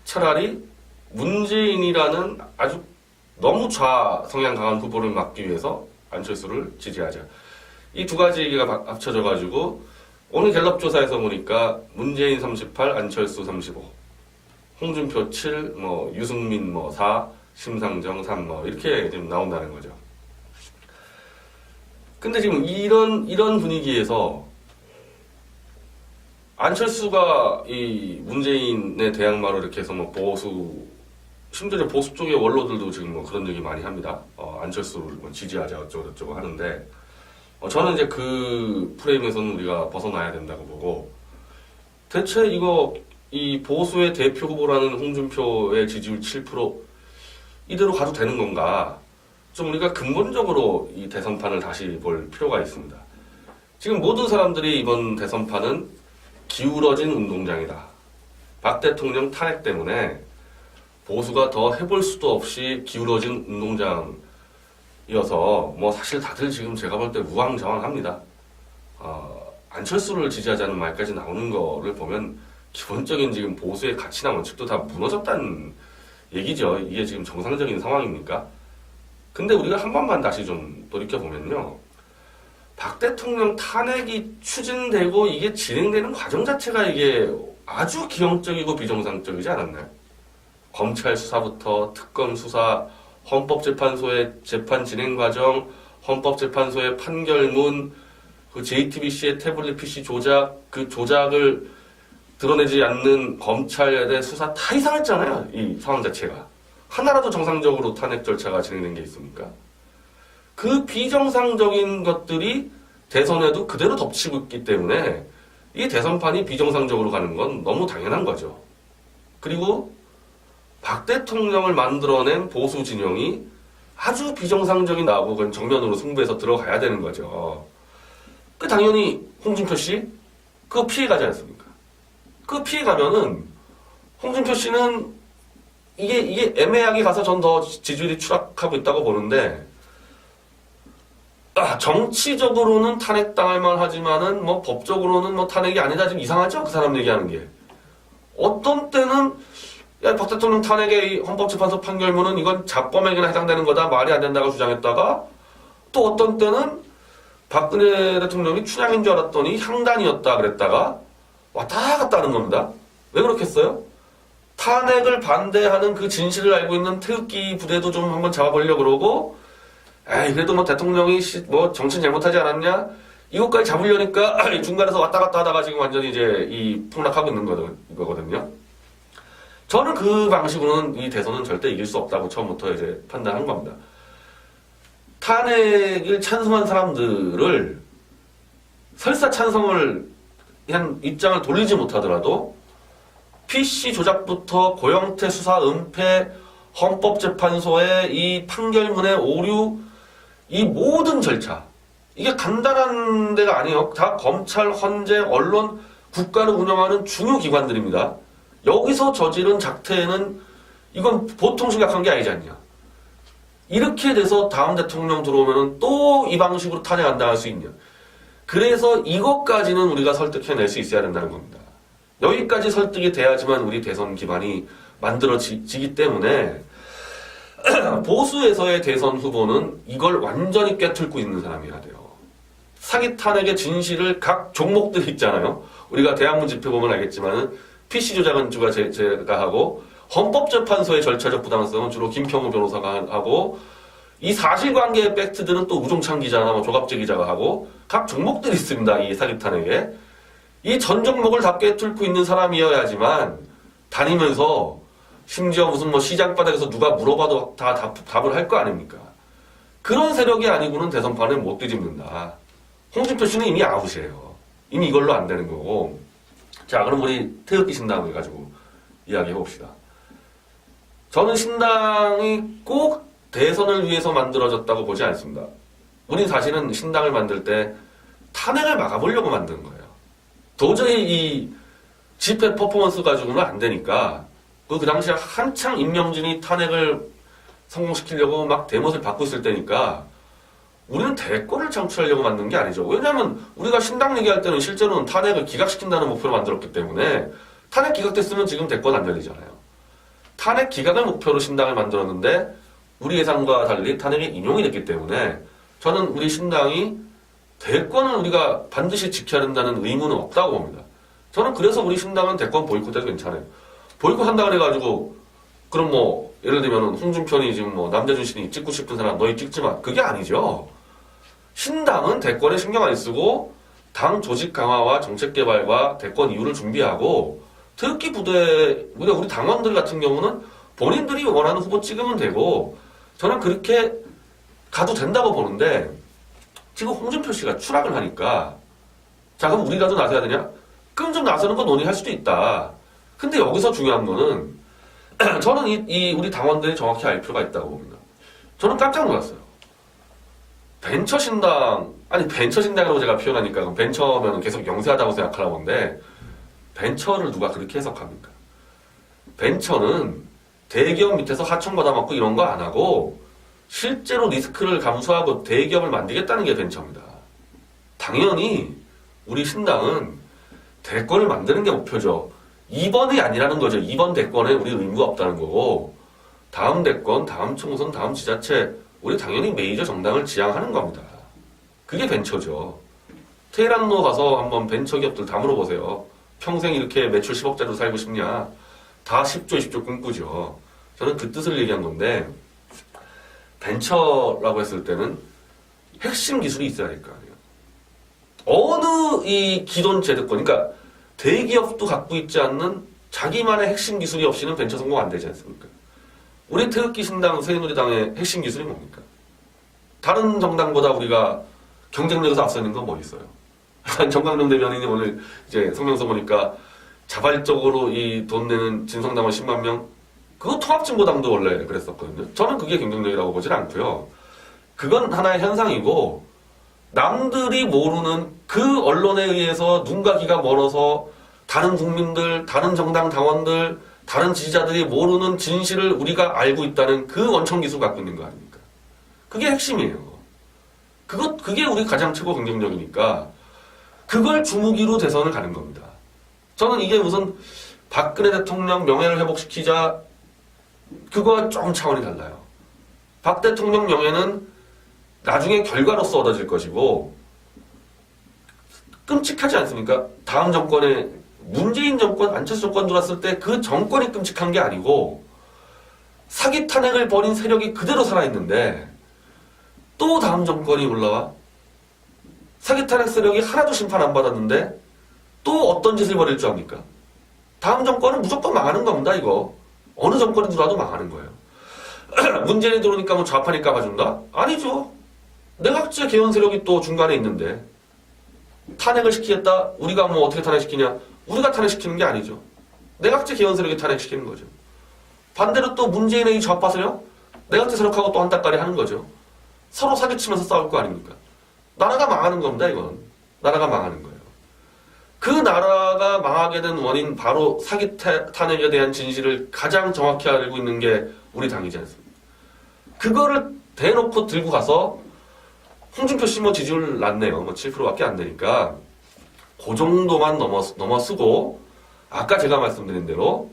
차라리 문재인이라는 아주 너무 좌 성향 강한 후보를 막기 위해서 안철수를 지지하자. 이 두 가지 얘기가 합쳐져가지고 오늘 갤럽 조사에서 보니까 문재인 38, 안철수 35, 홍준표 7, 뭐 유승민 4, 심상정 3 이렇게 지금 나온다는 거죠. 근데 지금 이런 분위기에서 안철수가 이 문재인의 대항마로 이렇게 해서 뭐 보수, 심지어 보수 쪽의 원로들도 지금 뭐 그런 얘기 많이 합니다. 안철수를 뭐 지지하자 어쩌고저쩌고 하는데, 저는 이제 그 프레임에서는 우리가 벗어나야 된다고 보고, 대체 이 보수의 대표 후보라는 홍준표의 지지율 7% 이대로 가도 되는 건가? 좀 우리가 근본적으로 이 대선판을 다시 볼 필요가 있습니다. 지금 모든 사람들이 이번 대선판은 기울어진 운동장이다. 박 대통령 탄핵 때문에 보수가 더 해볼 수도 없이 기울어진 운동장이어서 뭐 사실 다들 지금 제가 볼 때 우왕좌왕합니다. 안철수를 지지하자는 말까지 나오는 거를 보면 기본적인 지금 보수의 가치나 원칙도 다 무너졌다는 얘기죠. 이게 지금 정상적인 상황입니까? 근데 우리가 한 번만 다시 좀 돌이켜보면요. 박 대통령 탄핵이 추진되고 이게 진행되는 과정 자체가 이게 아주 기형적이고 비정상적이지 않았나요? 검찰 수사부터 특검 수사, 헌법재판소의 재판 진행 과정, 헌법재판소의 판결문, 그 JTBC의 태블릿 PC 조작, 그 조작을 드러내지 않는 검찰의 수사 다 이상했잖아요. 이 상황 자체가. 하나라도 정상적으로 탄핵 절차가 진행된 게 있습니까? 그 비정상적인 것들이 대선에도 그대로 덮치고 있기 때문에 이 대선판이 비정상적으로 가는 건 너무 당연한 거죠. 그리고 박 대통령을 만들어낸 보수 진영이 아주 비정상적인 나하고 그건 정면으로 승부해서 들어가야 되는 거죠. 그 당연히 홍준표 씨 그거 피해가지 않습니까? 그 피해가면은 홍준표 씨는 이게 애매하게 가서 전 더 지지율이 추락하고 있다고 보는데, 정치적으로는 탄핵당할 만하지만은 뭐 법적으로는 뭐 탄핵이 아니다. 좀 이상하죠? 그 사람 얘기하는 게. 어떤 때는 야, 박 대통령 탄핵의 헌법재판소 판결문은 이건 자범에게나 해당되는 거다. 말이 안 된다고 주장했다가, 또 어떤 때는 박근혜 대통령이 춘향인 줄 알았더니 향단이었다 그랬다가 왔다 갔다 하는 겁니다. 왜 그렇겠어요? 탄핵을 반대하는 그 진실을 알고 있는 태극기 부대도 좀 한번 잡아보려고 그러고, 그래도 뭐 대통령이 뭐 정신 잘못하지 않았냐? 이것까지 잡으려니까 중간에서 왔다 갔다 하다가 지금 완전히 이제 이 폭락하고 있는 거거든요. 저는 그 방식으로는 이 대선은 절대 이길 수 없다고 처음부터 이제 판단한 겁니다. 탄핵을 찬성한 사람들을 설사 찬성을 한 입장을 돌리지 못하더라도 PC 조작부터 고영태 수사 은폐, 헌법재판소의 이 판결문의 오류, 이 모든 절차, 이게 간단한 데가 아니에요. 다 검찰, 헌재, 언론, 국가를 운영하는 중요 기관들입니다. 여기서 저지른 작태에는 이건 보통 심각한 게 아니지 않냐. 이렇게 돼서 다음 대통령 들어오면은 또 이 방식으로 탄핵 안 당할 수 있냐. 그래서 이것까지는 우리가 설득해낼 수 있어야 된다는 겁니다. 여기까지 설득이 돼야지만 우리 대선 기반이 만들어지기 때문에 보수에서의 대선 후보는 이걸 완전히 꿰뚫고 있는 사람이어야 돼요. 사기 탄핵의 진실을 각 종목들이 있잖아요. 우리가 대학문 집회 보면 알겠지만은 PC 조작은 주가 제가 하고 헌법재판소의 절차적 부당성은 주로 김평우 변호사가 하고 이 사실관계의 팩트들은 또 우종찬 기자나 뭐 조갑재 기자가 하고 각 종목들이 있습니다. 이 사기 탄핵에. 이 전 종목을 다 꿰뚫고 있는 사람이어야지만 다니면서 심지어 무슨 뭐 시장바닥에서 누가 물어봐도 다 답을 할 거 아닙니까? 그런 세력이 아니고는 대선판을 못 뒤집는다. 홍준표 씨는 이미 아웃이에요. 이미 이걸로 안 되는 거고. 자, 그럼 우리 태극기 신당을 가지고 이야기해 봅시다. 저는 신당이 꼭 대선을 위해서 만들어졌다고 보지 않습니다.
우린 사실은 신당을 만들 때 탄핵을 막아보려고 만든 거예요. 도저히 이 집회 퍼포먼스 가지고는 안 되니까 그 당시에 한창 임명진이 탄핵을 성공시키려고 막 대못을 받고 있을 때니까 우리는 대권을 창출하려고 만든 게 아니죠. 왜냐하면 우리가 신당 얘기할 때는 실제로는 탄핵을 기각시킨다는 목표로 만들었기 때문에 탄핵 기각됐으면 지금 대권 안 열리잖아요. 탄핵 기각을 목표로 신당을 만들었는데 우리 예상과 달리 탄핵이 인용이 됐기 때문에 저는 우리 신당이 대권을 우리가 반드시 지켜야 된다는 의무는 없다고 봅니다. 저는 그래서 우리 신당은 대권 보이콧해도 괜찮아요. 보이콧한다 그래가지고 그럼 뭐 예를 들면 홍준표니 지금 뭐 남대준 씨니 찍고 싶은 사람 너희 찍지 마. 그게 아니죠. 신당은 대권에 신경 안 쓰고 당 조직 강화와 정책 개발과 대권 이후를 준비하고 특히 우리 당원들 같은 경우는 본인들이 원하는 후보 찍으면 되고 저는 그렇게 가도 된다고 보는데 지금 홍준표 씨가 추락을 하니까 자 그럼 우리라도 나서야 되냐? 그럼 좀 나서는 거 논의할 수도 있다. 근데 여기서 중요한 거는 저는 이 우리 당원들이 정확히 알 필요가 있다고 봅니다. 저는 깜짝 놀랐어요. 벤처신당이라고 제가 표현하니까 그럼 벤처면 계속 영세하다고 생각하나 본데 벤처를 누가 그렇게 해석합니까? 벤처는 대기업 밑에서 하청 받아먹고 이런 거 안 하고 실제로 리스크를 감수하고 대기업을 만들겠다는 게 벤처입니다. 당연히 우리 신당은 대권을 만드는 게 목표죠. 이번이 아니라는 거죠. 이번 대권에 우리 의무가 없다는 거고 다음 대권, 다음 총선, 다음 지자체 우리 당연히 메이저 정당을 지향하는 겁니다. 그게 벤처죠. 테헤란로 가서 한번 벤처 기업들 다 물어보세요. 평생 이렇게 매출 10억짜리로 살고 싶냐? 다 10조, 20조 꿈꾸죠. 저는 그 뜻을 얘기한 건데 벤처라고 했을 때는 핵심 기술이 있어야 될 거 아니에요. 어느 이 기존 제도권, 그러니까 대기업도 갖고 있지 않는 자기만의 핵심 기술이 없이는 벤처 성공 안 되지 않습니까? 우리 태극기 신당, 새누리당의 핵심 기술이 뭡니까? 다른 정당보다 우리가 경쟁력에서 앞서 있는 건 뭐 있어요? 정강용 대변인이 오늘 이제 성명서 보니까 자발적으로 이 돈 내는 진성당원 10만 명, 그거 통합진보당도 원래 그랬었거든요. 저는 그게 경쟁력이라고 보진 않고요. 그건 하나의 현상이고 남들이 모르는 그 언론에 의해서 눈과 귀가 멀어서 다른 국민들, 다른 정당 당원들, 다른 지지자들이 모르는 진실을 우리가 알고 있다는 그 원천 기술 갖고 있는 거 아닙니까? 그게 핵심이에요. 그게 우리 가장 최고 경쟁력이니까 그걸 주무기로 대선을 가는 겁니다. 저는 이게 무슨 박근혜 대통령 명예를 회복시키자 그거와 조금 차원이 달라요. 박 대통령 명예는 나중에 결과로서 얻어질 것이고 끔찍하지 않습니까? 다음 정권에 문재인 정권, 안철수 정권 들어왔을 때 그 정권이 끔찍한 게 아니고 사기 탄핵을 벌인 세력이 그대로 살아있는데 또 다음 정권이 올라와 사기 탄핵 세력이 하나도 심판 안 받았는데 또 어떤 짓을 벌일 줄 압니까? 다음 정권은 무조건 망하는 겁니다, 이거. 어느 정권이 들어와도 망하는 거예요. 문재인이 들어오니까 뭐 좌파니까 봐준다? 아니죠. 내각제 개헌 세력이 또 중간에 있는데 탄핵을 시키겠다? 우리가 뭐 어떻게 탄핵시키냐? 우리가 탄핵시키는 게 아니죠. 내각제 개헌 세력이 탄핵시키는 거죠. 반대로 또 문재인의 이 좌파 세력? 내각제 세력하고 또 한따까리 하는 거죠. 서로 사기치면서 싸울 거 아닙니까? 나라가 망하는 겁니다, 이건. 나라가 망하는 거예요. 그 나라가 망하게 된 원인 바로 사기 탄핵에 대한 진실을 가장 정확히 알고 있는 게 우리 당이지 않습니까? 그거를 대놓고 들고 가서 홍준표 씨 뭐 지지율 낮네요. 뭐 7%밖에 안 되니까 그 정도만 넘어서고 아까 제가 말씀드린 대로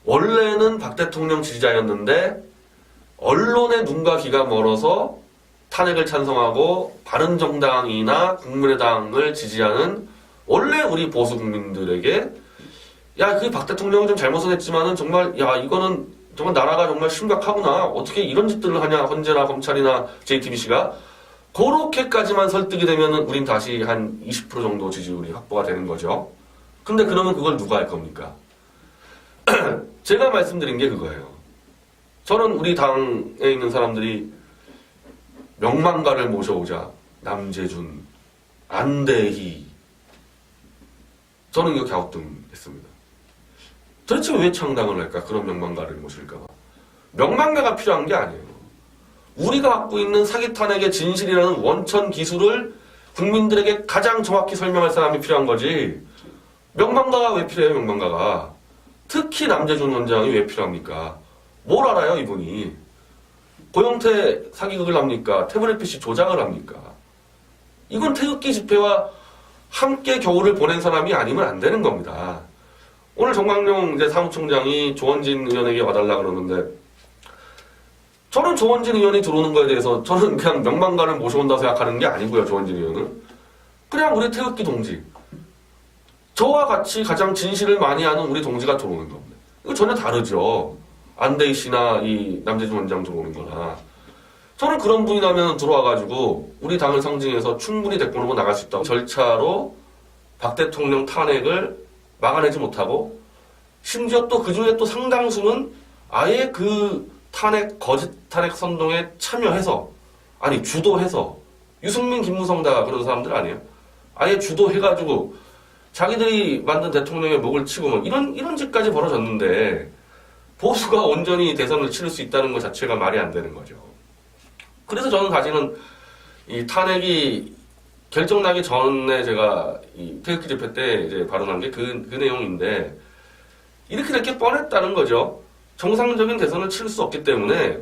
원래는 박 대통령 지지자였는데 언론의 눈과 귀가 멀어서 탄핵을 찬성하고 바른정당이나 국민의당을 지지하는 원래 우리 보수 국민들에게 야, 그 박 대통령은 좀 잘못은 했지만은 정말 야, 이거는 정말 나라가 정말 심각하구나. 어떻게 이런 짓들을 하냐. 헌재나 검찰이나 JTBC가 그렇게까지만 설득이 되면은 우린 다시 한 20% 정도 지지율이 확보가 되는 거죠. 근데 그러면 그걸 누가 할 겁니까? 제가 말씀드린 게 그거예요. 저는 우리 당에 있는 사람들이 명망가를 모셔오자. 남재준, 안대희. 저는 이거 갸우뚱했습니다. 도대체 왜 창당을 할까? 그런 명망가를 모실까 봐. 명망가가 필요한 게 아니에요. 우리가 갖고 있는 사기 탄핵의 진실이라는 원천 기술을 국민들에게 가장 정확히 설명할 사람이 필요한 거지. 명망가가 왜 필요해요, 명망가가. 특히 남재준 원장이 왜 필요합니까? 뭘 알아요, 이분이? 고영태 사기극을 합니까? 태블릿 PC 조작을 합니까? 이건 태극기 집회와 함께 겨울을 보낸 사람이 아니면 안 되는 겁니다. 오늘 정광용 이제 사무총장이 조원진 의원에게 와달라 그러는데, 저는 조원진 의원이 들어오는 거에 대해서 저는 그냥 명망가를 모셔온다고 생각하는 게 아니고요, 조원진 의원은. 그냥 우리 태극기 동지. 저와 같이 가장 진실을 많이 아는 우리 동지가 들어오는 겁니다. 이거 전혀 다르죠. 안대희 씨나 이 남재준 원장 들어오는 거나. 저는 그런 분이 나면 들어와가지고 우리 당을 상징해서 충분히 대권 후보 나갈 수 있다고 절차로 박 대통령 탄핵을 막아내지 못하고 심지어 또 그중에 또 상당수는 아예 그 탄핵, 거짓 탄핵 선동에 참여해서 아니 주도해서 유승민, 김무성 다 그런 사람들 아니에요? 아예 주도해가지고 자기들이 만든 대통령의 목을 치고 뭐 이런 짓까지 벌어졌는데 보수가 온전히 대선을 치를 수 있다는 것 자체가 말이 안 되는 거죠. 그래서 저는 사실은 이 탄핵이 결정나기 전에 제가 이 태극기 집회 때 이제 발언한 게 그 내용인데 이렇게 뻔했다는 거죠. 정상적인 대선을 치를 수 없기 때문에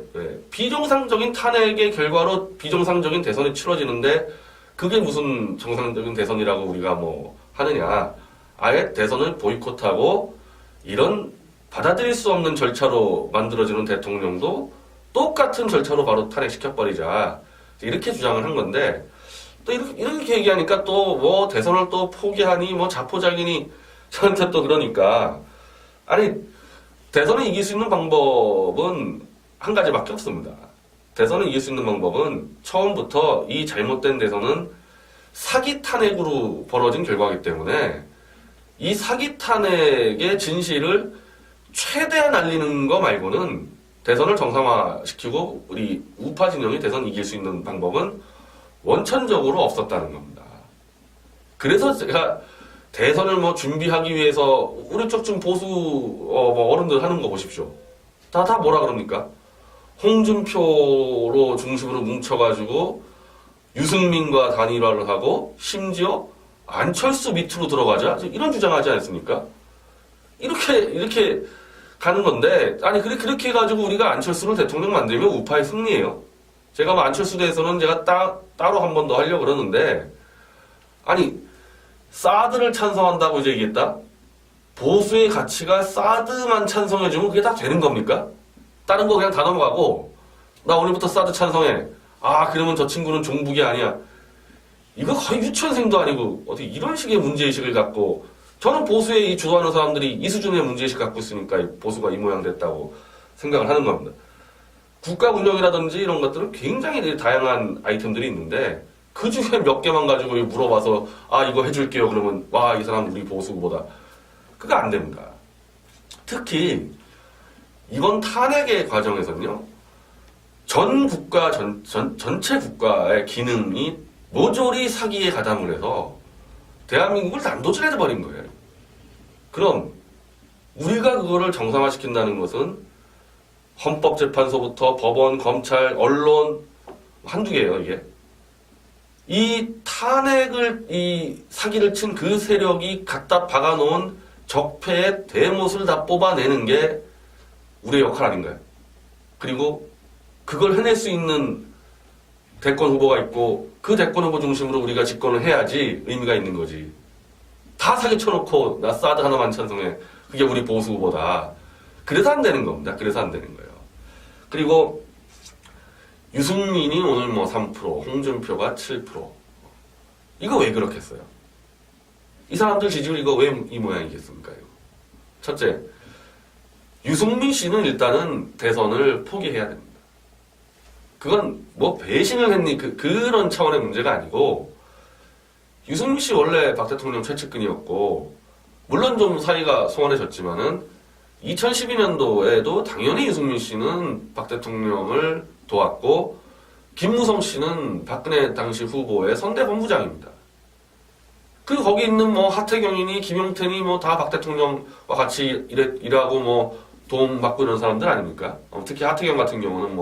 비정상적인 탄핵의 결과로 비정상적인 대선이 치러지는데 그게 무슨 정상적인 대선이라고 우리가 뭐 하느냐. 아예 대선을 보이콧하고 이런 받아들일 수 없는 절차로 만들어지는 대통령도 똑같은 절차로 바로 탄핵시켜버리자. 이렇게 주장을 한 건데 또 이렇게 얘기하니까 또 뭐 대선을 또 포기하니 뭐 자포자기니 저한테 또 그러니까 아니 대선을 이길 수 있는 방법은 한 가지밖에 없습니다. 대선을 이길 수 있는 방법은 처음부터 이 잘못된 대선은 사기 탄핵으로 벌어진 결과이기 때문에 이 사기 탄핵의 진실을 최대한 알리는 거 말고는 대선을 정상화시키고 우리 우파 진영이 대선 이길 수 있는 방법은 원천적으로 없었다는 겁니다. 그래서 제가 대선을 뭐 준비하기 위해서 우리 쪽 좀 보수 뭐 어른들 하는 거 보십시오. 다 뭐라 그럽니까? 홍준표로 중심으로 뭉쳐가지고 유승민과 단일화를 하고 심지어 안철수 밑으로 들어가자 이런 주장하지 않습니까? 이렇게 가는 건데 아니 그렇게 해가지고 우리가 안철수를 대통령 만들면 우파의 승리예요. 제가 뭐 안철수 대해서는 제가 따로 한 번 더 하려고 그러는데 아니 사드를 찬성한다고 이제 얘기했다? 보수의 가치가 사드만 찬성해주면 그게 다 되는 겁니까? 다른 거 그냥 다 넘어가고 나 오늘부터 사드 찬성해. 아 그러면 저 친구는 종북이 아니야. 이거 거의 유치원생도 아니고 어떻게 이런 식의 문제의식을 갖고 저는 보수에 이 주도하는 사람들이 이 수준의 문제의식 갖고 있으니까 보수가 이 모양 됐다고 생각을 하는 겁니다. 국가 운영이라든지 이런 것들은 굉장히 다양한 아이템들이 있는데 그 중에 몇 개만 가지고 물어봐서 아 이거 해줄게요 그러면 와 이 사람 우리 보수 후보다 그거 안 됩니다. 특히 이번 탄핵의 과정에서는요 전 국가 전체 국가의 기능이 모조리 사기에 가담을 해서 대한민국을 난도질해 버린 거예요. 그럼 우리가 그거를 정상화시킨다는 것은 헌법재판소부터 법원, 검찰, 언론 한두 개예요 이게. 이 탄핵을 이 사기를 친 그 세력이 갖다 박아놓은 적폐의 대못을 다 뽑아내는 게 우리의 역할 아닌가요? 그리고 그걸 해낼 수 있는 대권 후보가 있고 그 대권 후보 중심으로 우리가 집권을 해야지 의미가 있는 거지. 다 사기 쳐놓고 나 사드 하나만 찬성해. 그게 우리 보수 후보다. 그래서 안 되는 겁니다. 그래서 안 되는 거예요. 그리고 유승민이 오늘 뭐 3%, 홍준표가 7%. 이거 왜 그렇겠어요? 이 사람들 지지율 이거 왜 이 모양이겠습니까? 이거. 첫째, 유승민 씨는 일단은 대선을 포기해야 됩니다. 그건 뭐 배신을 했니 그런 차원의 문제가 아니고 유승민 씨 원래 박 대통령 최측근이었고 물론 좀 사이가 소원해졌지만은 2012년도에도 당연히 유승민 씨는 박 대통령을 도왔고 김무성 씨는 박근혜 당시 후보의 선대본부장입니다. 그리고 거기 있는 뭐 하태경이니 김용태니 뭐 다 박 대통령과 같이 일하고 뭐 도움 받고 이런 사람들 아닙니까? 특히 하태경 같은 경우는 뭐